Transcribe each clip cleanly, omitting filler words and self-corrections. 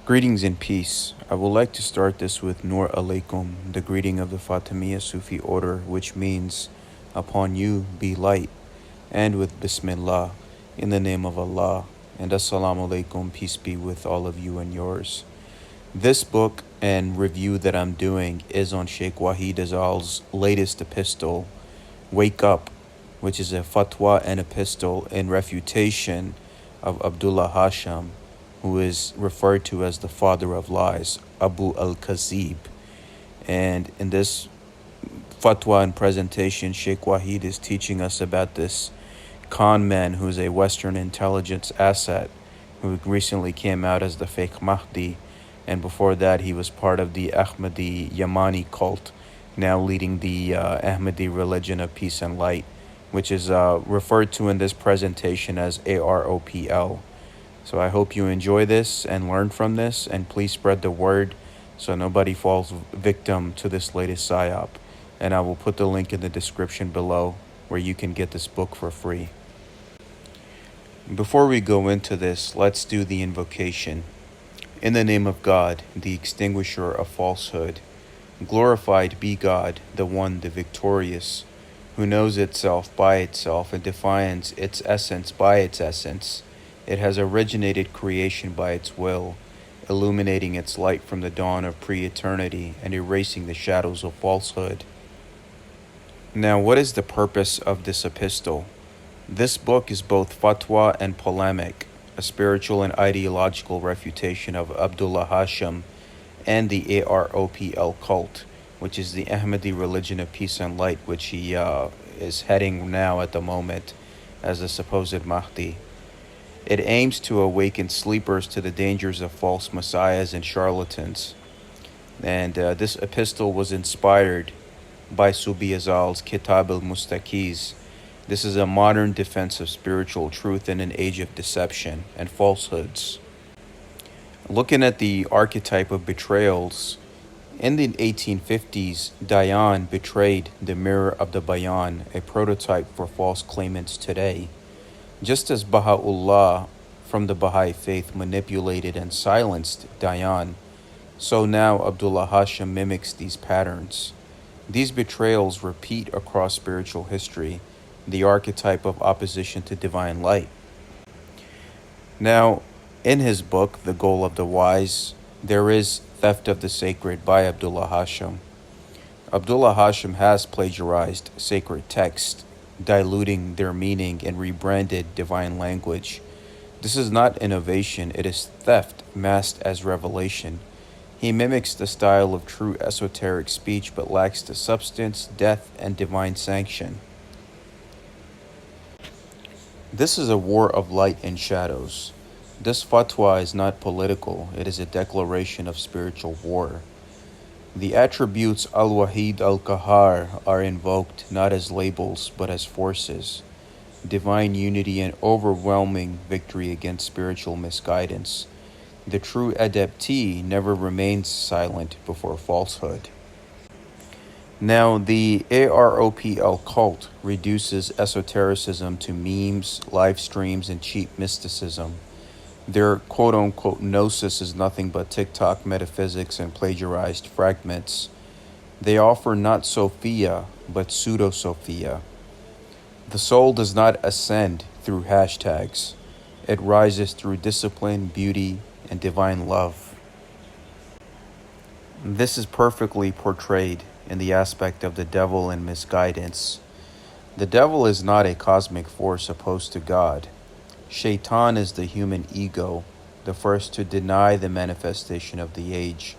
Greetings and peace. I would like to start this with Nur Alaikum, the greeting of the Fatimiyya Sufi order, which means, upon you be light, and with Bismillah, in the name of Allah, and Assalamu Alaikum, peace be with all of you and yours. This book and review that I'm doing is on Shaykh Wahid Azal's latest epistle, Wake Up, which is a fatwa and epistle in refutation of Abdullah Hashem, who is referred to as the father of lies, Abu al-Kazib. And in this fatwa and presentation, Shaykh Wahid is teaching us about this con man who's a Western intelligence asset who recently came out as the fake Mahdi, and before that he was part of the Ahmadi Yamani cult, now leading the Ahmadi religion of peace and light, which is referred to in this presentation as AROPL. So I hope you enjoy this and learn from this, and please spread the word so nobody falls victim to this latest psyop. And I will put the link in the description below where you can get this book for free. Before we go into this, let's do the invocation. In the name of God, the extinguisher of falsehood, glorified be God, the one, the victorious, who knows itself by itself and defines its essence by its essence. It has originated creation by its will, illuminating its light from the dawn of pre-eternity and erasing the shadows of falsehood. Now, what is the purpose of this epistle? This book is both fatwa and polemic, a spiritual and ideological refutation of Abdullah Hashem and the AROPL Cult, which is the Ahmadi religion of peace and light, which he is heading now at the moment as the supposed Mahdi. It aims to awaken sleepers to the dangers of false messiahs and charlatans. And this epistle was inspired by Subi Azal's Kitab al-Mustaqiz. This is a modern defense of spiritual truth in an age of deception and falsehoods. Looking at the archetype of betrayals, in the 1850s, Dayan betrayed the mirror of the Bayan, a prototype for false claimants today. Just as Baha'u'llah from the Baha'i faith manipulated and silenced Dayan, so now Abdullah Hashem mimics these patterns. These betrayals repeat across spiritual history, the archetype of opposition to divine light. Now, in his book, The Goal of the Wise, there is theft of the sacred by Abdullah Hashem. Abdullah Hashem has plagiarized sacred texts, diluting their meaning and rebranded divine language. This is not innovation, it is theft masked as revelation. He mimics the style of true esoteric speech but lacks the substance, depth, and divine sanction. This is a war of light and shadows. This fatwa is not political, it is a declaration of spiritual war. The attributes al-Wahid al-Qahar are invoked not as labels but as forces, divine unity and overwhelming victory against spiritual misguidance. The true adeptee never remains silent before falsehood. Now, the AROPL cult reduces esotericism to memes, live streams, and cheap mysticism. Their quote-unquote gnosis is nothing but TikTok metaphysics and plagiarized fragments. They offer not Sophia, but pseudo-Sophia. The soul does not ascend through hashtags. It rises through discipline, beauty, and divine love. This is perfectly portrayed in the aspect of the devil and misguidance. The devil is not a cosmic force opposed to God. Shaitan is the human ego, the first to deny the manifestation of the age.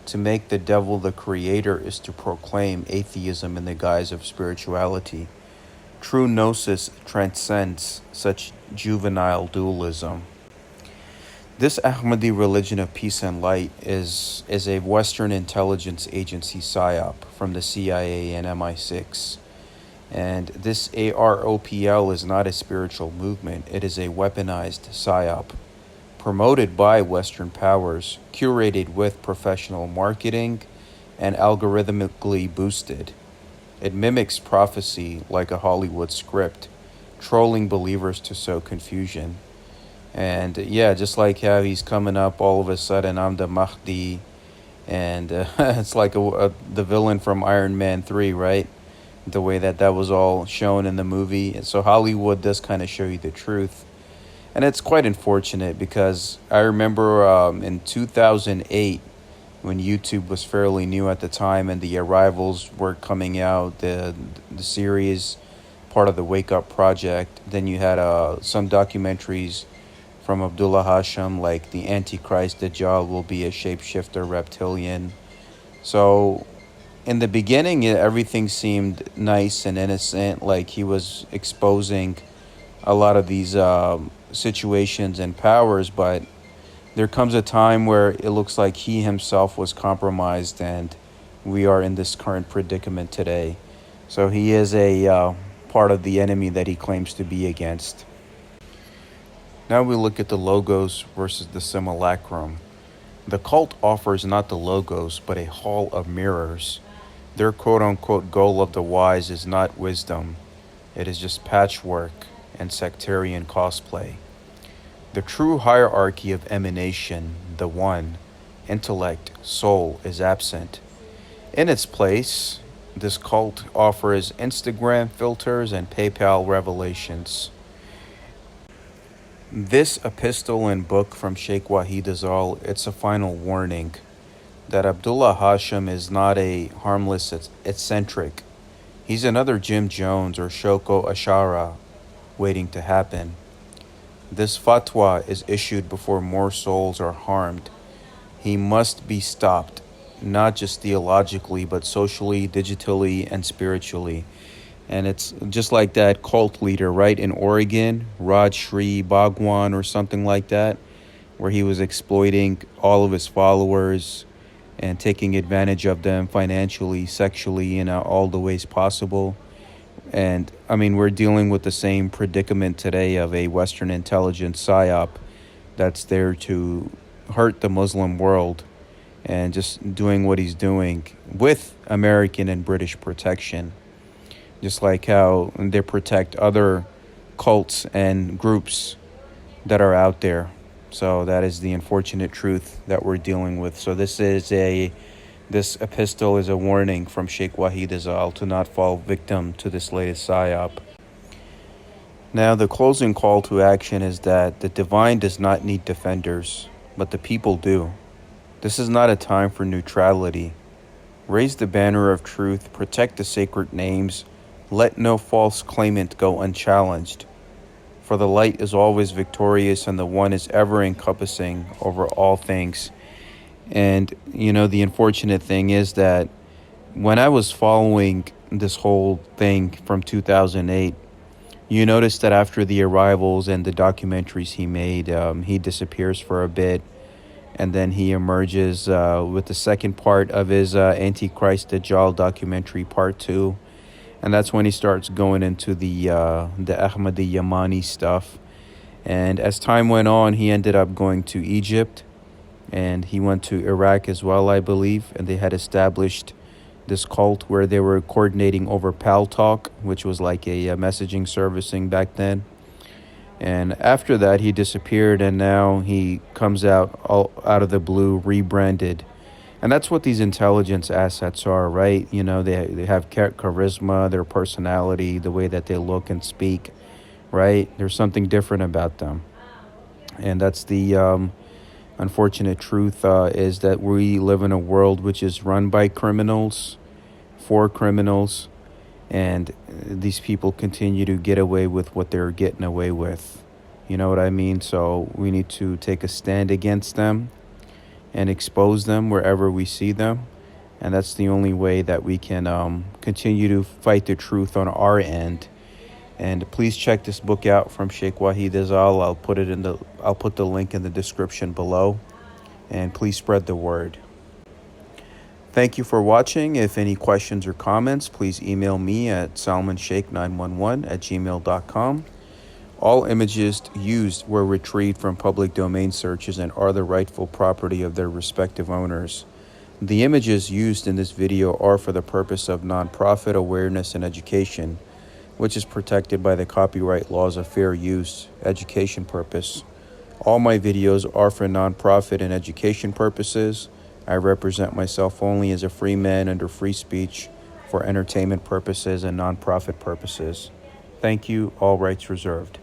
To make the devil the creator is to proclaim atheism in the guise of spirituality. True gnosis transcends such juvenile dualism. This Ahmadi religion of peace and light is a Western intelligence agency psyop from the CIA and MI6. And this AROPL is not a spiritual movement, it is a weaponized psyop, promoted by Western powers, curated with professional marketing, and algorithmically boosted. It mimics prophecy like a Hollywood script, trolling believers to sow confusion. And yeah, just like how he's coming up all of a sudden, I'm the Mahdi, and it's like the villain from Iron Man 3, right? The way that that was all shown in the movie. And so Hollywood does kind of show you the truth. And it's quite unfortunate because I remember in 2008, when YouTube was fairly new at the time and the arrivals were coming out, the series, part of the Wake Up Project. Then you had some documentaries from Abdullah Hashem, like the Antichrist Dajjal will be a shapeshifter reptilian. So in the beginning, everything seemed nice and innocent, like he was exposing a lot of these situations and powers, but there comes a time where it looks like he himself was compromised, and we are in this current predicament today. So he is a part of the enemy that he claims to be against. Now we look at the logos versus the simulacrum. The cult offers not the logos, but a hall of mirrors. Their quote-unquote goal of the wise is not wisdom. It is just patchwork and sectarian cosplay. The true hierarchy of emanation, the one, intellect, soul, is absent. In its place, this cult offers Instagram filters and PayPal revelations. This epistle and book from Shaykh Wahid Azal, it's a final warning that Abdullah Hashem is not a harmless eccentric. He's another Jim Jones or Shoko Ashara waiting to happen. This fatwa is issued before more souls are harmed. He must be stopped, not just theologically, but socially, digitally, and spiritually. And it's just like that cult leader, right, in Oregon, Raj Sri Bhagwan or something like that, where he was exploiting all of his followers and taking advantage of them financially, sexually, in all the ways possible. And I mean, we're dealing with the same predicament today of a Western intelligence psyop that's there to hurt the Muslim world and just doing what he's doing with American and British protection. Just like how they protect other cults and groups that are out there. So that is the unfortunate truth that we're dealing with. So this epistle is a warning from Shaykh Wahid Azal to not fall victim to this latest psyop. Now, the closing call to action is that the divine does not need defenders, but the people do. This is not a time for neutrality. Raise the banner of truth, protect the sacred names, let no false claimant go unchallenged. For the light is always victorious and the one is ever encompassing over all things. And, you know, the unfortunate thing is that when I was following this whole thing from 2008, you notice that after the arrivals and the documentaries he made, he disappears for a bit. And then he emerges with the second part of his Antichrist Dajjal documentary, part 2. And that's when he starts going into the Ahmadi Yamani stuff. And as time went on, he ended up going to Egypt. And he went to Iraq as well, I believe. And they had established this cult where they were coordinating over Pal Talk, which was like a messaging servicing back then. And after that, he disappeared. And now he comes out of the blue, rebranded. And that's what these intelligence assets are, right? You know, they have charisma, their personality, the way that they look and speak, right? There's something different about them. And that's the unfortunate truth is that we live in a world which is run by criminals, for criminals, and these people continue to get away with what they're getting away with. You know what I mean? So we need to take a stand against them and expose them wherever we see them. And that's the only way that we can continue to fight the truth on our end. And please check this book out from Shaykh Wahid Azal. I'll put the link in the description below. And please spread the word. Thank you for watching. If any questions or comments, please email me at salmanshaykh911@gmail.com. All images used were retrieved from public domain searches and are the rightful property of their respective owners. The images used in this video are for the purpose of nonprofit awareness and education, which is protected by the copyright laws of fair use, education purpose. All my videos are for non-profit and education purposes. I represent myself only as a free man under free speech for entertainment purposes and non-profit purposes. Thank you. All rights reserved.